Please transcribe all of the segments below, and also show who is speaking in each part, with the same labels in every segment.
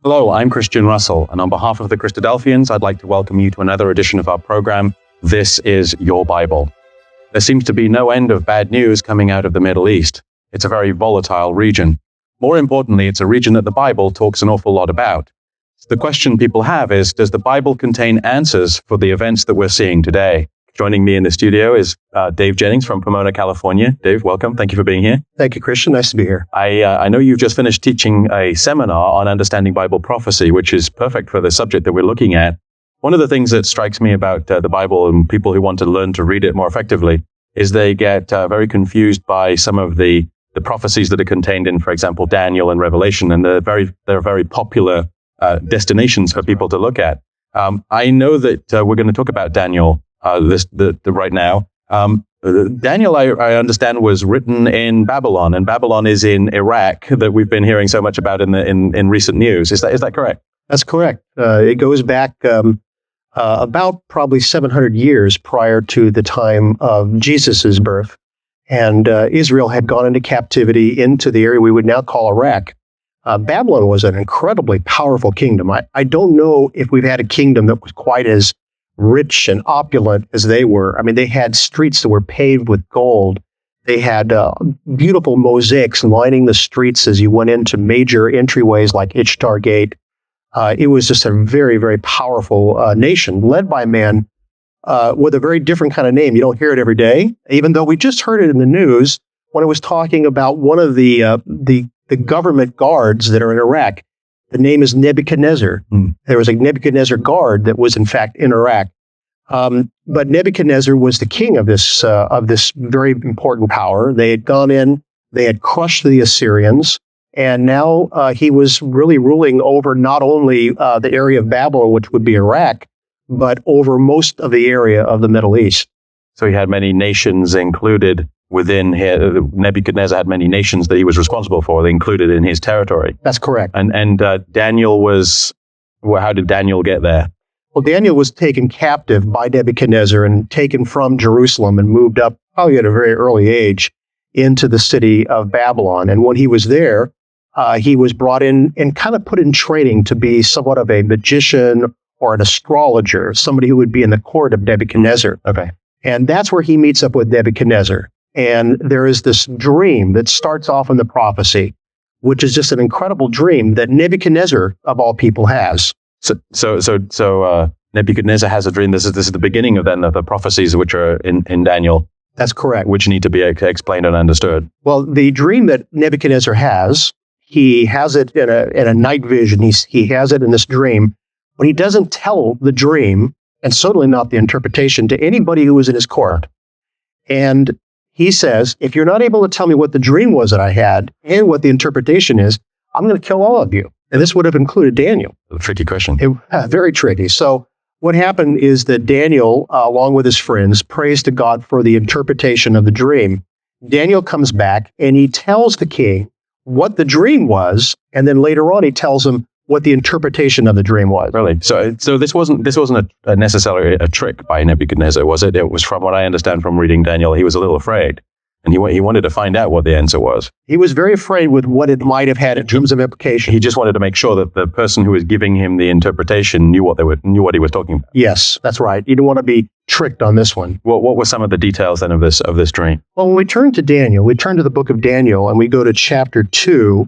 Speaker 1: Hello, I'm Christian Russell, and on behalf of the Christadelphians, I'd like to welcome you to another edition of our program, This is Your Bible. There seems to be no end of bad news coming out of the Middle East. It's a very volatile region. More importantly, it's a region that the Bible talks an awful lot about. The question people have is, does the Bible contain answers for the events that we're seeing today? Joining me in the studio is Dave Jennings from Pomona, California. Dave, welcome. Thank you for being here.
Speaker 2: Thank you, Christian. Nice to be here.
Speaker 1: I know you've just finished teaching a seminar on understanding Bible prophecy, which is perfect for the subject that we're looking at. One of the things that strikes me about the Bible and people who want to learn to read it more effectively is they get very confused by some of the prophecies that are contained in, for example, Daniel and Revelation, and they're very popular destinations for people to look at. I know that we're going to talk about Daniel right now. Daniel, I understand, was written in Babylon, and Babylon is in Iraq, that we've been hearing so much about in recent news. Is that correct?
Speaker 2: That's correct. It goes back about probably 700 years prior to the time of Jesus's birth, and Israel had gone into captivity into the area we would now call Iraq. Babylon was an incredibly powerful kingdom. I don't know if we've had a kingdom that was quite as rich and opulent as they were. I mean, they had streets that were paved with gold. They had beautiful mosaics lining the streets as you went into major entryways like Ishtar Gate. It was just a very, very powerful nation led by a man with a very different kind of name. You don't hear it every day, even though we just heard it in the news when it was talking about one of the government guards that are in Iraq. The name is Nebuchadnezzar. There was a Nebuchadnezzar guard that was in fact in Iraq. But Nebuchadnezzar was the king of this very important power. They had gone in, they had crushed the Assyrians, and now he was really ruling over not only the area of Babylon, which would be Iraq, but over most of the area of the Middle East.
Speaker 1: So he had many nations included within here. Nebuchadnezzar had many nations that he was responsible for, included in his territory.
Speaker 2: That's correct.
Speaker 1: And Daniel was, well, how did Daniel get there?
Speaker 2: Well, Daniel was taken captive by Nebuchadnezzar and taken from Jerusalem and moved up, probably at a very early age, into the city of Babylon. And when he was there, he was brought in and kind of put in training to be somewhat of a magician or an astrologer, somebody who would be in the court of Nebuchadnezzar.
Speaker 1: Okay.
Speaker 2: And that's where he meets up with Nebuchadnezzar. And there is this dream that starts off in the prophecy, which is just an incredible dream that Nebuchadnezzar, of all people, has.
Speaker 1: So Nebuchadnezzar has a dream. This is the beginning of the prophecies which are in Daniel.
Speaker 2: That's correct.
Speaker 1: Which need to be explained and understood.
Speaker 2: Well, the dream that Nebuchadnezzar has, he has it in a night vision. He has it in this dream, but he doesn't tell the dream, and certainly not the interpretation, to anybody who was in his court. And he says, if you're not able to tell me what the dream was that I had and what the interpretation is, I'm going to kill all of you. And this would have included Daniel.
Speaker 1: A tricky question.
Speaker 2: Very tricky. So what happened is that Daniel, along with his friends, prays to God for the interpretation of the dream. Daniel comes back and he tells the king what the dream was, and then later on he tells him what the interpretation of the dream was.
Speaker 1: Really? So this wasn't necessarily a trick by Nebuchadnezzar, was it? It was, from what I understand from reading Daniel, he was a little afraid, and he wanted to find out what the answer was.
Speaker 2: He was very afraid with what it might have had in terms of implication.
Speaker 1: He just wanted to make sure that the person who was giving him the interpretation knew what he was talking about.
Speaker 2: Yes, that's right. You don't want to be tricked on this one.
Speaker 1: Well, what were some of the details then of this dream?
Speaker 2: Well, when we turn to Daniel, we turn to the book of Daniel, and we go to chapter 2.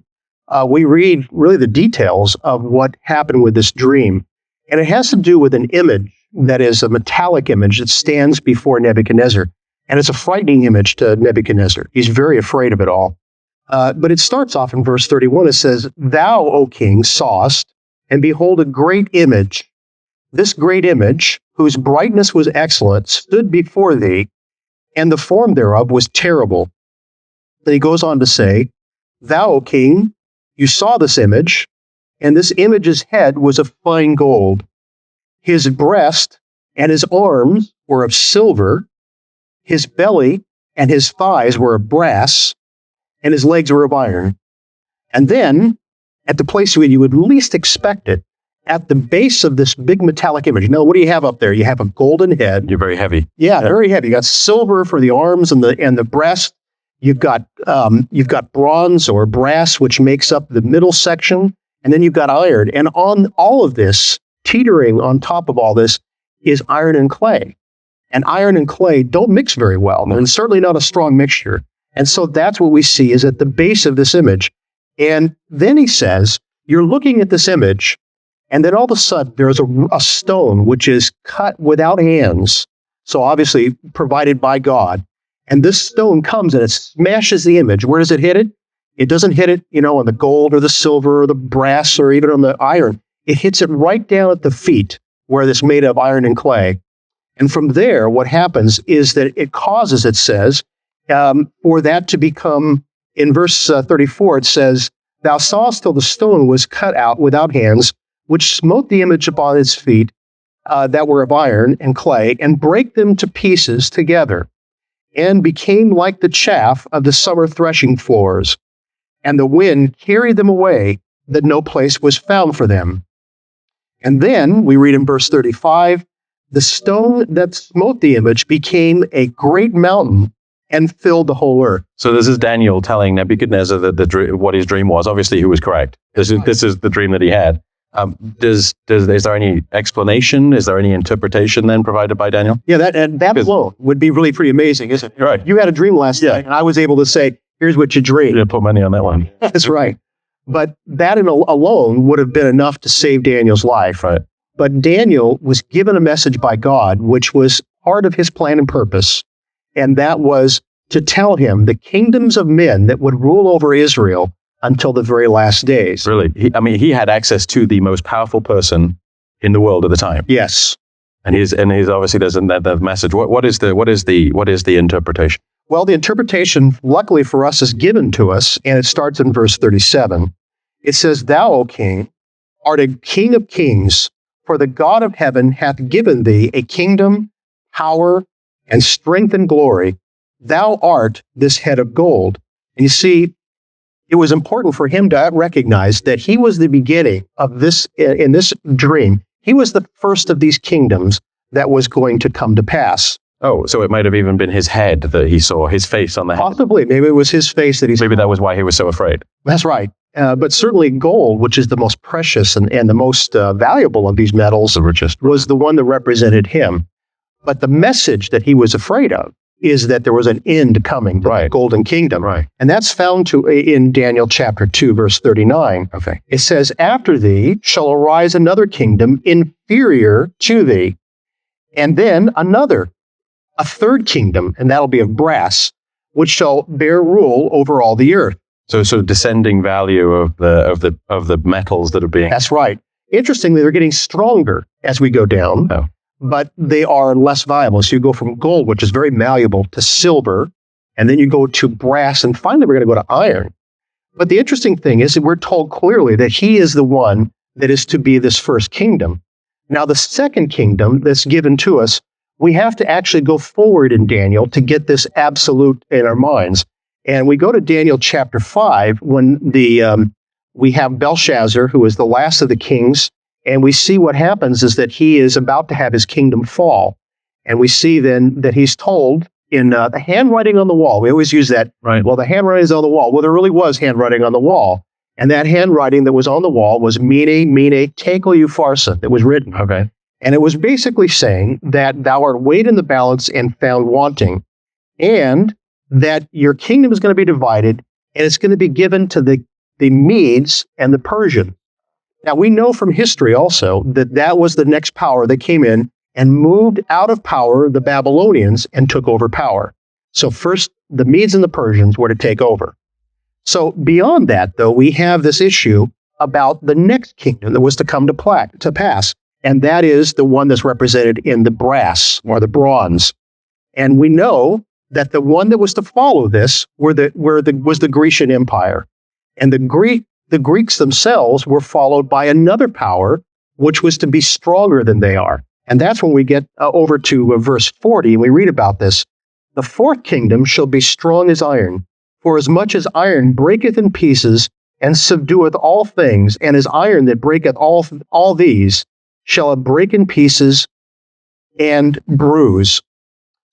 Speaker 2: We read really the details of what happened with this dream. And it has to do with an image that is a metallic image that stands before Nebuchadnezzar. And it's a frightening image to Nebuchadnezzar. He's very afraid of it all. But it starts off in verse 31. It says, "Thou, O king, sawest, and behold, a great image. This great image, whose brightness was excellent, stood before thee, and the form thereof was terrible." Then he goes on to say, "Thou, O king, you saw this image, and this image's head was of fine gold. His breast and his arms were of silver. His belly and his thighs were of brass, and his legs were of iron." And then, at the place where you would least expect it, at the base of this big metallic image. Now, what do you have up there? You have a golden head.
Speaker 1: You're very heavy.
Speaker 2: Yeah, very heavy. You got silver for the arms and the breast. You've got bronze or brass, which makes up the middle section, And then you've got iron. And on all of this, teetering on top of all this, is iron and clay. And iron and clay don't mix very well, and certainly not a strong mixture. And so that's what we see is at the base of this image. And then he says, you're looking at this image, and then all of a sudden there's a stone which is cut without hands, so obviously provided by God. And this stone comes and it smashes the image. Where does it hit it? It doesn't hit it, on the gold or the silver or the brass or even on the iron. It hits it right down at the feet where it's made of iron and clay. And from there, what happens is that it causes, it says, for that to become, in verse 34, it says, thou sawest till the stone was cut out without hands, which smote the image upon its feet that were of iron and clay, and brake them to pieces together, and became like the chaff of the summer threshing floors. And the wind carried them away, that no place was found for them. And then we read in verse 35, the stone that smote the image became a great mountain and filled the whole earth.
Speaker 1: So this is Daniel telling Nebuchadnezzar that what his dream was. Obviously, he was correct. This is the dream that he had. Is there any explanation? Is there any interpretation then provided by Daniel?
Speaker 2: Yeah, that alone would be really pretty amazing, isn't it?
Speaker 1: Right.
Speaker 2: You had a dream last night, and I was able to say, here's what you dreamed.
Speaker 1: You put money on that one.
Speaker 2: That's right. But that alone would have been enough to save Daniel's life.
Speaker 1: Right.
Speaker 2: But Daniel was given a message by God, which was part of his plan and purpose, and that was to tell him the kingdoms of men that would rule over Israel until the very last days.
Speaker 1: Really? He had access to the most powerful person in the world at the time.
Speaker 2: Yes.
Speaker 1: And he's obviously there's that message. What is the interpretation?
Speaker 2: Well, the interpretation, luckily for us, is given to us, and it starts in verse 37. It says, thou, O king, art a king of kings, for the God of heaven hath given thee a kingdom, power, and strength and glory. Thou art this head of gold. And you see, it was important for him to recognize that he was the beginning of this, in this dream. He was the first of these kingdoms that was going to come to pass.
Speaker 1: Oh, so it might have even been his head that he saw, his face on the head.
Speaker 2: Possibly. Maybe it was his face that he saw.
Speaker 1: Maybe that was why he was so afraid.
Speaker 2: That's right. But certainly gold, which is the most precious and the most valuable of these metals,
Speaker 1: the richest,
Speaker 2: was the one that represented him. But the message that he was afraid of is that there was an end coming to the golden kingdom.
Speaker 1: Right.
Speaker 2: And that's found in Daniel chapter 2, verse 39.
Speaker 1: Okay.
Speaker 2: It says, after thee shall arise another kingdom inferior to thee, and then a third kingdom, and that'll be of brass, which shall bear rule over all the earth.
Speaker 1: So descending value of the metals that are being.
Speaker 2: That's right. Interestingly, they're getting stronger as we go down.
Speaker 1: Oh.
Speaker 2: But they are less viable. So you go from gold, which is very malleable, to silver, and then you go to brass, and finally we're going to go to iron. But the interesting thing is that we're told clearly that he is the one that is to be this first kingdom. Now, the second kingdom that's given to us, we have to actually go forward in Daniel to get this absolute in our minds. And we go to Daniel chapter 5 when we have Belshazzar, who is the last of the kings. And we see what happens is that he is about to have his kingdom fall. And we see then that he's told in the handwriting on the wall. We always use that.
Speaker 1: Right.
Speaker 2: Well, the handwriting is on the wall. Well, there really was handwriting on the wall. And that handwriting that was on the wall was Mene, Tekel Upharsin. It was written.
Speaker 1: Okay.
Speaker 2: And it was basically saying that thou art weighed in the balance and found wanting. And that your kingdom is going to be divided, and it's going to be given to the Medes and the Persians. Now, we know from history also that was the next power that came in and moved out of power the Babylonians and took over power. So first, the Medes and the Persians were to take over. So beyond that, though, we have this issue about the next kingdom that was to come to pass, and that is the one that's represented in the brass or the bronze. And we know that the one that was to follow this was the Grecian Empire. And the Greeks themselves were followed by another power, which was to be stronger than they are. And that's when we get over to verse 40, and we read about this. The fourth kingdom shall be strong as iron, for as much as iron breaketh in pieces, and subdueth all things, and as iron that breaketh all these, shall it break in pieces and bruise.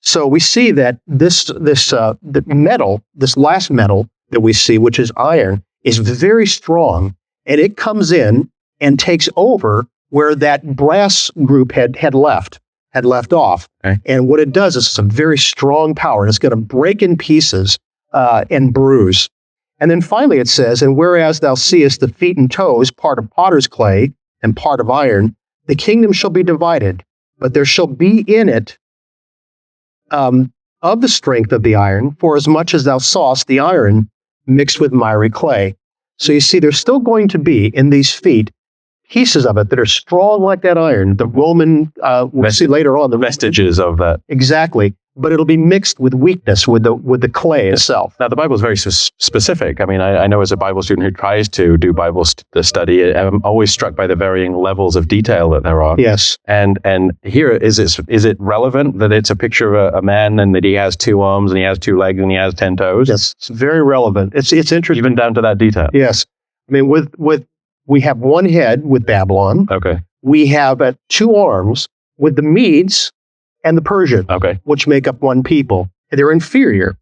Speaker 2: So we see that the metal, this last metal that we see, which is iron, is very strong, and it comes in and takes over where that brass group had left off.
Speaker 1: Okay.
Speaker 2: And what it does is it's a very strong power, and it's going to break in pieces and bruise. And then finally it says, and whereas thou seest the feet and toes, part of potter's clay and part of iron, the kingdom shall be divided, but there shall be in it of the strength of the iron, for as much as thou sawest the iron mixed with miry clay. So you see, there's still going to be in these feet pieces of it that are strong like that iron. The Roman, we'll see later on, the
Speaker 1: vestiges of that.
Speaker 2: Exactly. But it'll be mixed with weakness, with the clay itself.
Speaker 1: Now, the Bible is very specific. I mean, I know as a Bible student who tries to do Bible study, I'm always struck by the varying levels of detail that there are.
Speaker 2: Yes.
Speaker 1: And here, is it relevant that it's a picture of a man and that he has 2 arms and he has 2 legs and he has 10 toes?
Speaker 2: Yes, it's very relevant. It's interesting.
Speaker 1: Even down to that detail.
Speaker 2: Yes. I mean, we have one head with Babylon.
Speaker 1: Okay.
Speaker 2: We have 2 arms with the Medes and the Persian,
Speaker 1: okay,
Speaker 2: which make up one people. They're inferior.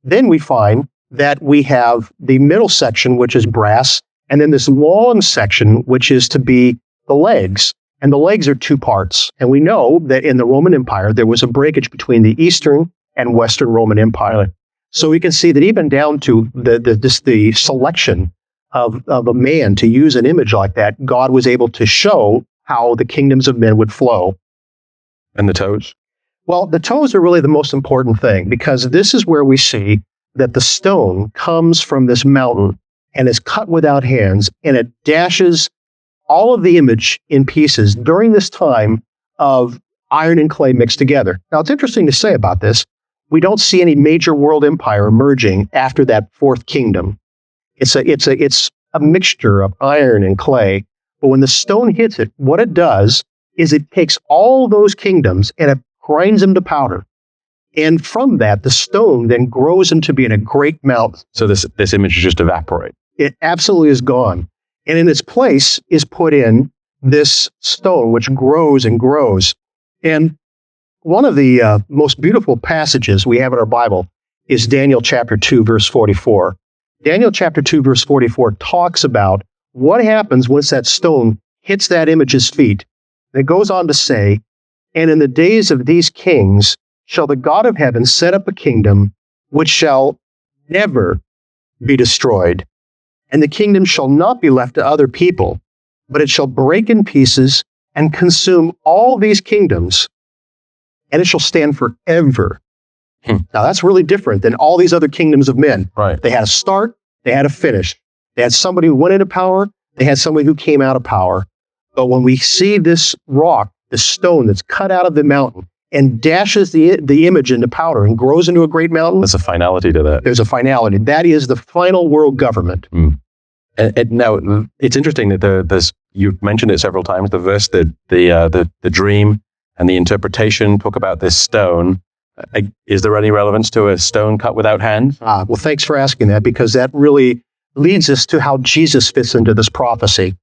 Speaker 2: Then we find that we have the middle section, which is brass, and then this long section, which is to be the legs. And the legs are 2 parts. And we know that in the Roman Empire, there was a breakage between the Eastern and Western Roman Empire. So we can see that even down to the selection of a man to use an image like that, God was able to show how the kingdoms of men would flow.
Speaker 1: And the toes?
Speaker 2: Well, the toes are really the most important thing, because this is where we see that the stone comes from this mountain and is cut without hands, and it dashes all of the image in pieces during this time of iron and clay mixed together. Now, it's interesting to say about this, we don't see any major world empire emerging after that 4th kingdom. It's a mixture of iron and clay, but when the stone hits it, what it does is it takes all those kingdoms and it grinds them to powder. And from that, the stone then grows into being a great mountain.
Speaker 1: So this image just evaporates.
Speaker 2: It absolutely is gone. And in its place is put in this stone, which grows and grows. And one of the most beautiful passages we have in our Bible is Daniel chapter 2, verse 44. Daniel chapter 2, verse 44 talks about what happens once that stone hits that image's feet. And it goes on to say, and in the days of these kings shall the God of heaven set up a kingdom which shall never be destroyed. And the kingdom shall not be left to other people, but it shall break in pieces and consume all these kingdoms, and it shall stand forever. Now, that's really different than all these other kingdoms of men.
Speaker 1: Right.
Speaker 2: They had a start, they had a finish. They had somebody who went into power, they had somebody who came out of power. But when we see this rock, the stone that's cut out of the mountain and dashes the image into powder and grows into a great mountain,
Speaker 1: there's a finality to that.
Speaker 2: There's a finality. That is the final world government.
Speaker 1: And now, it's interesting that you've mentioned it several times, the verse, the dream and the interpretation talk about this stone. Is there any relevance to a stone cut without hands?
Speaker 2: Well, thanks for asking that, because that really leads us to how Jesus fits into this prophecy.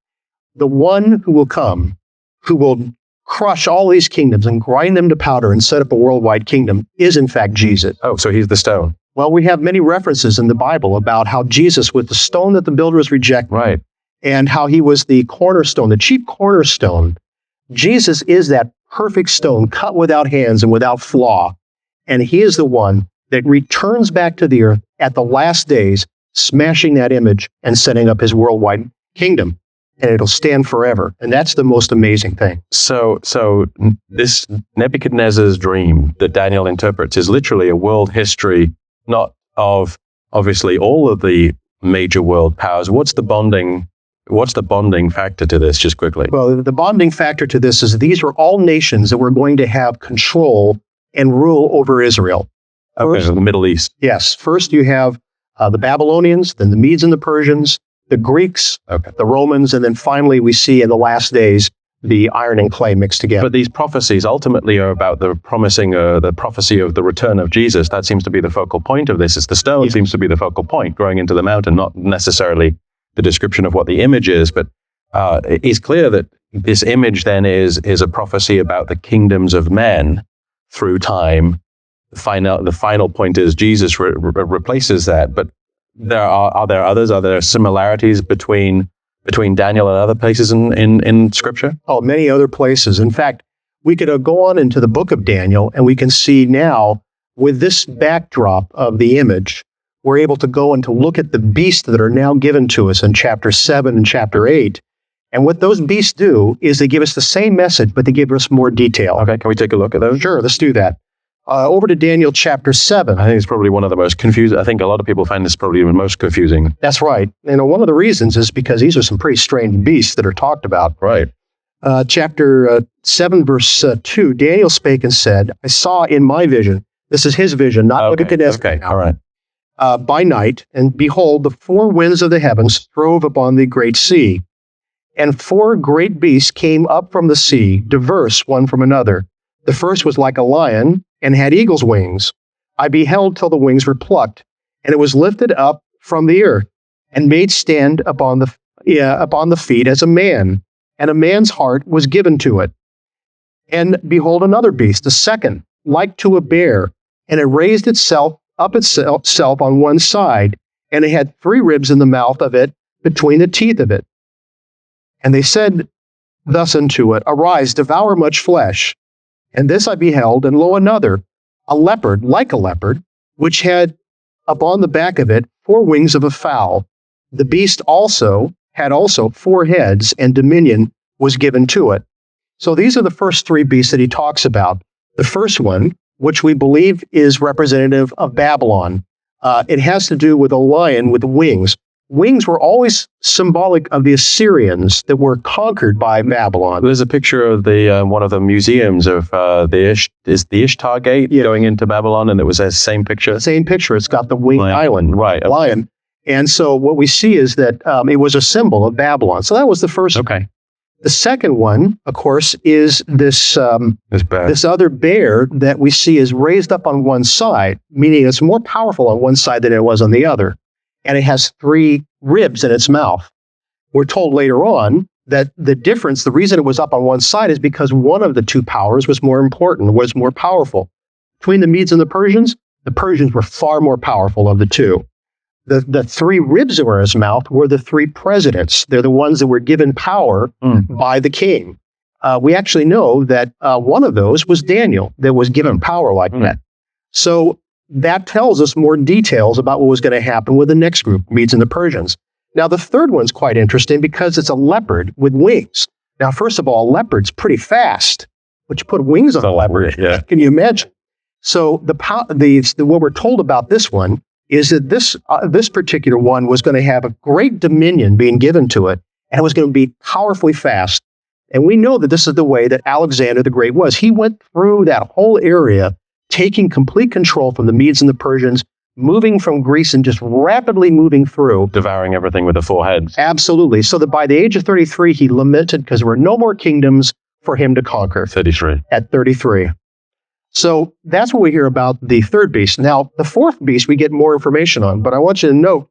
Speaker 2: The one who will come, who will crush all these kingdoms and grind them to powder and set up a worldwide kingdom, is in fact Jesus.
Speaker 1: Oh, so he's the stone.
Speaker 2: Well, we have many references in the Bible about how Jesus was the stone that the builders rejected.
Speaker 1: Right.
Speaker 2: And how he was the cornerstone, the chief cornerstone. Jesus is that perfect stone cut without hands and without flaw. And he is the one that returns back to the earth at the last days, smashing that image and setting up his worldwide kingdom. And it'll stand forever. And that's the most amazing thing.
Speaker 1: So this Nebuchadnezzar's dream that Daniel interprets is literally a world history, not of obviously all of the major world powers. What's the bonding factor to this, just quickly?
Speaker 2: Well, the bonding factor to this is these are all nations that were going to have control and rule over Israel.
Speaker 1: Okay, so the Middle East.
Speaker 2: Yes. First you have the Babylonians, then the Medes and the Persians, the Greeks, the Romans, and then finally we see in the last days the iron and clay mixed together.
Speaker 1: But these prophecies ultimately are about the prophecy of the return of Jesus. That seems to be the focal point of this. It's the stone seems to be the focal point, growing into the mountain, not necessarily the description of what the image is. But it's clear that this image then is a prophecy about the kingdoms of men through time. The final point is Jesus replaces that. But are there others? Are there similarities between between Daniel and other places in Scripture?
Speaker 2: Oh, many other places. In fact, we could go on into the book of Daniel, and we can see now, with this backdrop of the image, we're able to go and to look at the beasts that are now given to us in chapter 7 and chapter 8. And what those beasts do is they give us the same message, but they give us more detail.
Speaker 1: Okay, can we take a look at those?
Speaker 2: Sure, let's do that. Over to Daniel chapter 7.
Speaker 1: I think it's probably one of the most confusing. I think a lot of people find this probably the most confusing.
Speaker 2: That's right. One of the reasons is because these are some pretty strange beasts that are talked about.
Speaker 1: Right.
Speaker 2: Chapter 7, verse 2, Daniel spake and said, I saw in my vision, this is his vision, not Nebuchadnezzar.
Speaker 1: Okay, all right.
Speaker 2: By night, and behold, the four winds of the heavens strove upon the great sea. And four great beasts came up from the sea, diverse one from another. The first was like a lion, and had eagle's wings. I beheld till the wings were plucked, and it was lifted up from the earth, and made stand upon the feet as a man, and a man's heart was given to it. And behold, another beast, the second, like to a bear, and it raised itself on one side, and it had 3 ribs in the mouth of it, between the teeth of it. And they said thus unto it, Arise, devour much flesh. And this I beheld, and lo, another, a leopard, like a leopard, which had upon the back of it 4 wings of a fowl. The beast had 4 heads, and dominion was given to it. So these are the first 3 beasts that he talks about. The first one, which we believe is representative of Babylon, it has to do with a lion with wings. Wings were always symbolic of the Assyrians that were conquered by Babylon.
Speaker 1: There's a picture of the one of the museums of the Ishtar Gate going into Babylon, and it was that same picture.
Speaker 2: Same picture. It's got the winged island,
Speaker 1: right?
Speaker 2: Lion. And so what we see is that it was a symbol of Babylon. So that was the first.
Speaker 1: Okay.
Speaker 2: The second one, of course, is this other bear that we see is raised up on one side, meaning it's more powerful on one side than it was on the other. And it has 3 ribs in its mouth. We're told later on that the reason it was up on one side is because one of the 2 powers was more important, was more powerful. Between the Medes and the Persians were far more powerful of the 2. The 3 ribs that were in his mouth were the 3 presidents. They're the ones that were given power by the king. We actually know that one of those was Daniel, that was given power like that. So that tells us more details about what was going to happen with the next group, Medes and the Persians. Now, the third one's quite interesting because it's a leopard with wings. Now, first of all, a leopard's pretty fast, but you put wings on a leopard.
Speaker 1: Yeah.
Speaker 2: Can you imagine? So what we're told about this one is that this particular one was going to have a great dominion being given to it, and it was going to be powerfully fast. And we know that this is the way that Alexander the Great was. He went through that whole area, taking complete control from the Medes and the Persians, moving from Greece and just rapidly moving through.
Speaker 1: Devouring everything with the 4 heads.
Speaker 2: Absolutely. So that by the age of 33, he lamented because there were no more kingdoms for him to conquer.
Speaker 1: 33.
Speaker 2: At 33. So that's what we hear about the third beast. Now, the fourth beast we get more information on, but I want you to note,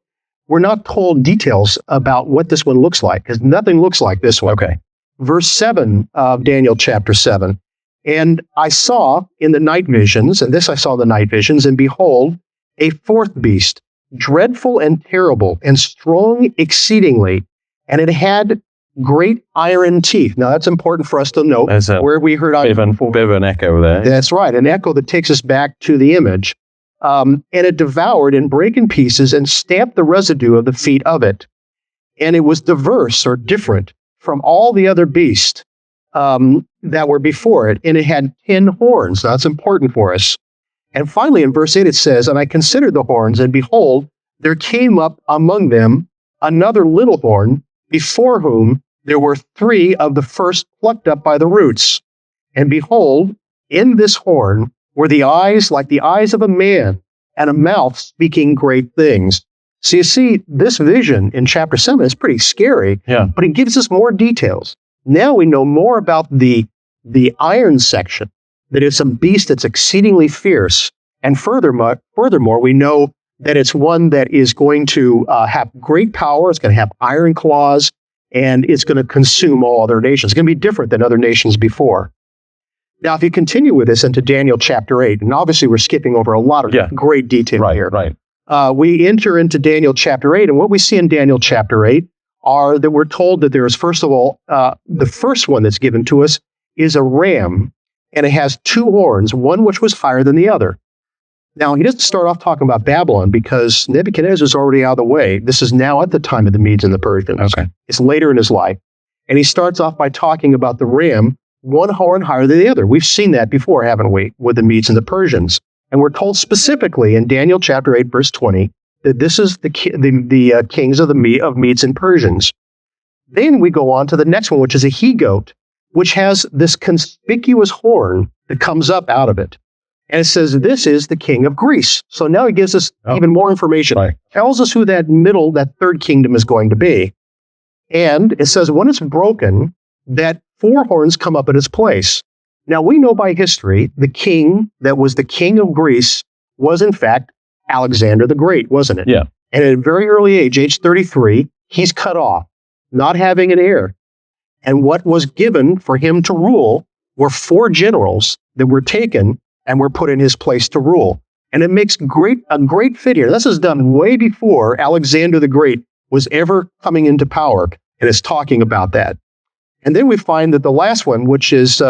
Speaker 2: we're not told details about what this one looks like, because nothing looks like this one.
Speaker 1: Okay.
Speaker 2: Verse 7 of Daniel chapter 7. And I saw in the night visions, and this I saw in the night visions, and behold, a 4th beast, dreadful and terrible, and strong exceedingly, and it had great iron teeth. Now that's important for us to note. Where we heard
Speaker 1: bit of an echo there.
Speaker 2: That's right, an echo that takes us back to the image. And it devoured and brake in pieces and stamped the residue of the feet of it. And it was diverse or different from all the other beasts that were before it, and it had 10 horns. Now, that's important for us. And finally, in verse 8, it says, And I considered the horns, and behold, there came up among them another little horn, before whom there were 3 of the first plucked up by the roots. And behold, in this horn were the eyes like the eyes of a man, and a mouth speaking great things. So you see, this vision in chapter 7 is pretty scary, but it gives us more details. Now we know more about the iron section, that it's a beast that's exceedingly fierce. And furthermore, we know that it's one that is going to have great power. It's going to have iron claws, and it's going to consume all other nations. It's going to be different than other nations before. Now, if you continue with this into Daniel chapter 8, and obviously we're skipping over a lot of great detail here.
Speaker 1: Right.
Speaker 2: We enter into Daniel chapter 8, and what we see in Daniel chapter 8 are that we're told that there is, first of all, the first one that's given to us is a ram, and it has two horns, one which was higher than the other. Now, he doesn't start off talking about Babylon because Nebuchadnezzar is already out of the way. This is now at the time of the Medes and the Persians.
Speaker 1: Okay.
Speaker 2: It's later in his life. And he starts off by talking about the ram, one horn higher than the other. We've seen that before, haven't we, with the Medes and the Persians. And we're told specifically in Daniel chapter 8, verse 20, that this is the kings of the Medes and Persians. Then we go on to the next one, which is a he-goat, which has this conspicuous horn that comes up out of it. And it says, this is the king of Greece. So now he gives us even more information.
Speaker 1: Right.
Speaker 2: Tells us who that third kingdom is going to be. And it says, when it's broken, that four horns come up in its place. Now, we know by history, the king that was the king of Greece was, in fact, Alexander the Great, wasn't it?
Speaker 1: Yeah.
Speaker 2: And at a very early age 33, he's cut off, not having an heir. And what was given for him to rule were four generals that were taken and were put in his place to rule. And it makes a great fit here. This is done way before Alexander the Great was ever coming into power, and it's talking about that. And then we find that the last one, which is,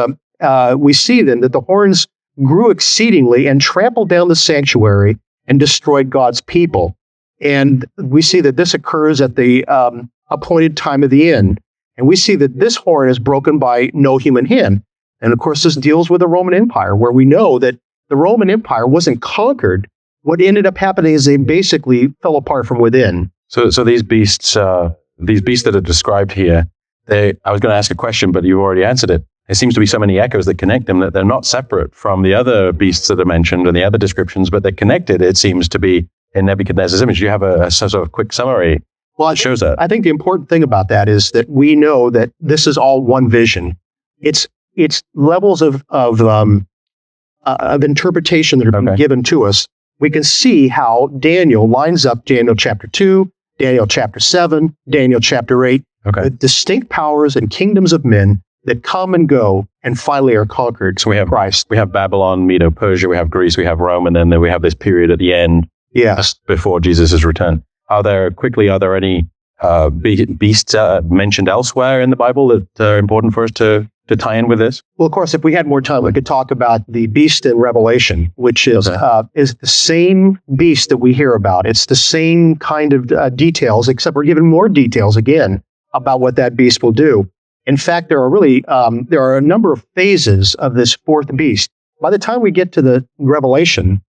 Speaker 2: we see then that the horns grew exceedingly and trampled down the sanctuary and destroyed God's people. And we see that this occurs at the appointed time of the end. And we see that this horn is broken by no human hand. And of course, this deals with the Roman Empire, where we know that the Roman Empire wasn't conquered. What ended up happening is they basically fell apart from within.
Speaker 1: So these beasts that are described here, I was going to ask a question, but you've already answered it. There seems to be so many echoes that connect them that they're not separate from the other beasts that are mentioned and the other descriptions, but they're connected, it seems to be, in Nebuchadnezzar's image. You have a sort of quick summary that shows that.
Speaker 2: I think the important thing about that is that we know that this is all one vision. It's levels of interpretation that are being given to us. We can see how Daniel lines up Daniel chapter 2, Daniel chapter 7, Daniel chapter 8, with distinct powers and kingdoms of men that come and go and finally are conquered.
Speaker 1: So we have
Speaker 2: Christ.
Speaker 1: We have Babylon, Medo-Persia, we have Greece, we have Rome, and then we have this period at the end, just before Jesus' return. Are there any beasts mentioned elsewhere in the Bible that are important for us to tie in with this?
Speaker 2: Well, of course, if we had more time, we could talk about the beast in Revelation, which is the same beast that we hear about. It's the same kind of details, except we're given more details again about what that beast will do. In fact, there are a number of phases of this fourth beast. By the time we get to the Revelation,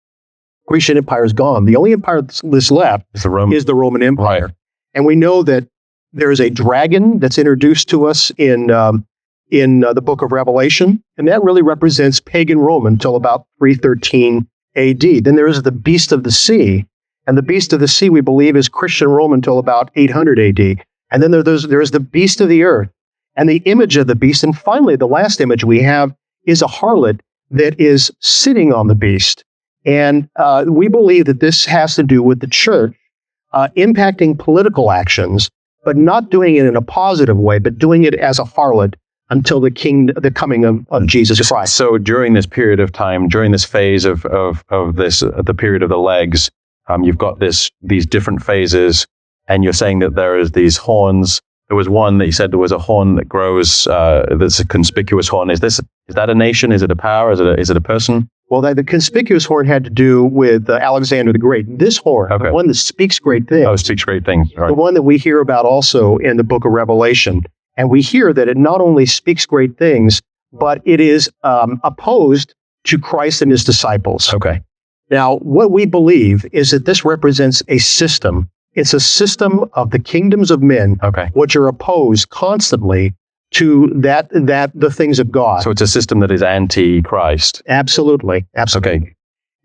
Speaker 2: Grecian Empire is gone. The only empire that's left is the Roman Empire.
Speaker 1: Right.
Speaker 2: And we know that there is a dragon that's introduced to us in the book of Revelation, and that really represents pagan Rome until about 313 AD. Then there is the beast of the sea, and the beast of the sea, we believe, is Christian Rome until about 800 AD. And then there is the beast of the earth, and the image of the beast. And finally, the last image we have is a harlot that is sitting on the beast. And we believe that this has to do with the church impacting political actions, but not doing it in a positive way, but doing it as a harlot until the coming of Jesus Christ.
Speaker 1: So during this period of time, during this phase of this, the period of the legs, you've got these different phases, and you're saying that there is these horns. There was one that you said there was a horn that grows, that's a conspicuous horn. Is that a nation? Is it a power? Is it a person?
Speaker 2: Well, the conspicuous horn had to do with Alexander the Great. This horn, the one that speaks great things.
Speaker 1: Oh, speaks great things. Right.
Speaker 2: The one that we hear about also in the book of Revelation. And we hear that it not only speaks great things, but it is opposed to Christ and his disciples.
Speaker 1: Okay.
Speaker 2: Now, what we believe is that this represents a system. It's a system of the kingdoms of men, which are opposed constantly to the things of God.
Speaker 1: So it's a system that is anti-Christ.
Speaker 2: Absolutely.
Speaker 1: Okay.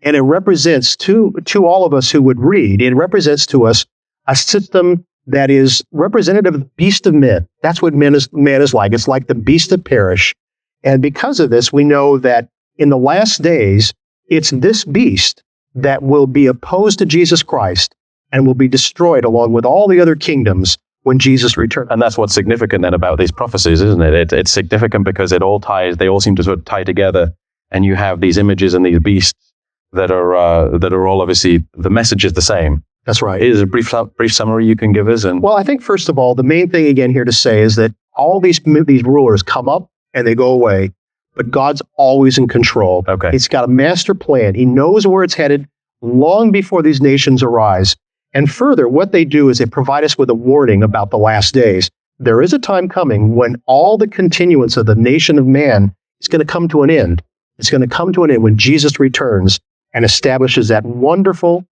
Speaker 2: And it represents to all of us who would read, it represents to us a system that is representative of the beast of men. That's what man is like. It's like the beast of perish. And because of this, we know that in the last days, it's this beast that will be opposed to Jesus Christ and will be destroyed along with all the other kingdoms when Jesus returns.
Speaker 1: And that's what's significant then about these prophecies, isn't it? It's significant because they all seem to sort of tie together, and you have these images and these beasts that are all obviously, the message is the same.
Speaker 2: That's right.
Speaker 1: Is a brief summary you can give us? And
Speaker 2: Well, I think first of all, the main thing again here to say is that all these rulers come up and they go away, but God's always in control.
Speaker 1: Okay.
Speaker 2: He's got a master plan. He knows where it's headed long before these nations arise. And further, what they do is they provide us with a warning about the last days. There is a time coming when all the continuance of the nation of man is going to come to an end. It's going to come to an end when Jesus returns and establishes that wonderful,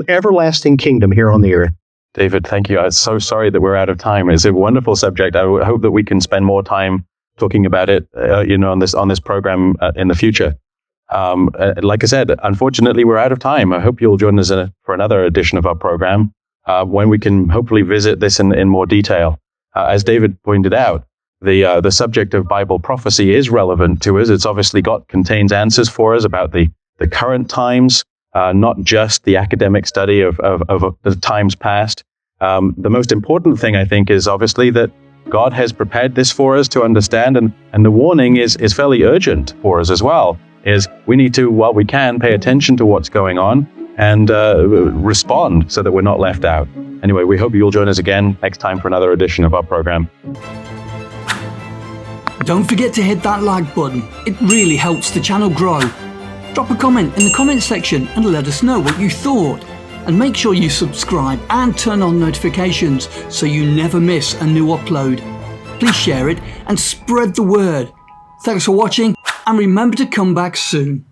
Speaker 2: everlasting kingdom here on the earth.
Speaker 1: David, thank you. I'm so sorry that we're out of time. It's a wonderful subject. I hope that we can spend more time talking about it, on this program in the future. Like I said, unfortunately, we're out of time. I hope you'll join us for another edition of our program when we can hopefully visit this in more detail. As David pointed out, the subject of Bible prophecy is relevant to us. It's obviously contains answers for us about the current times, not just the academic study of the times past. The most important thing, I think, is obviously that God has prepared this for us to understand, and the warning is fairly urgent for us as well, is we need to, while we can, pay attention to what's going on and respond so that we're not left out. Anyway, we hope you'll join us again next time for another edition of our program.
Speaker 3: Don't forget to hit that like button. It really helps the channel grow. Drop a comment in the comment section and let us know what you thought. And make sure you subscribe and turn on notifications so you never miss a new upload. Please share it and spread the word. Thanks for watching, and remember to come back soon.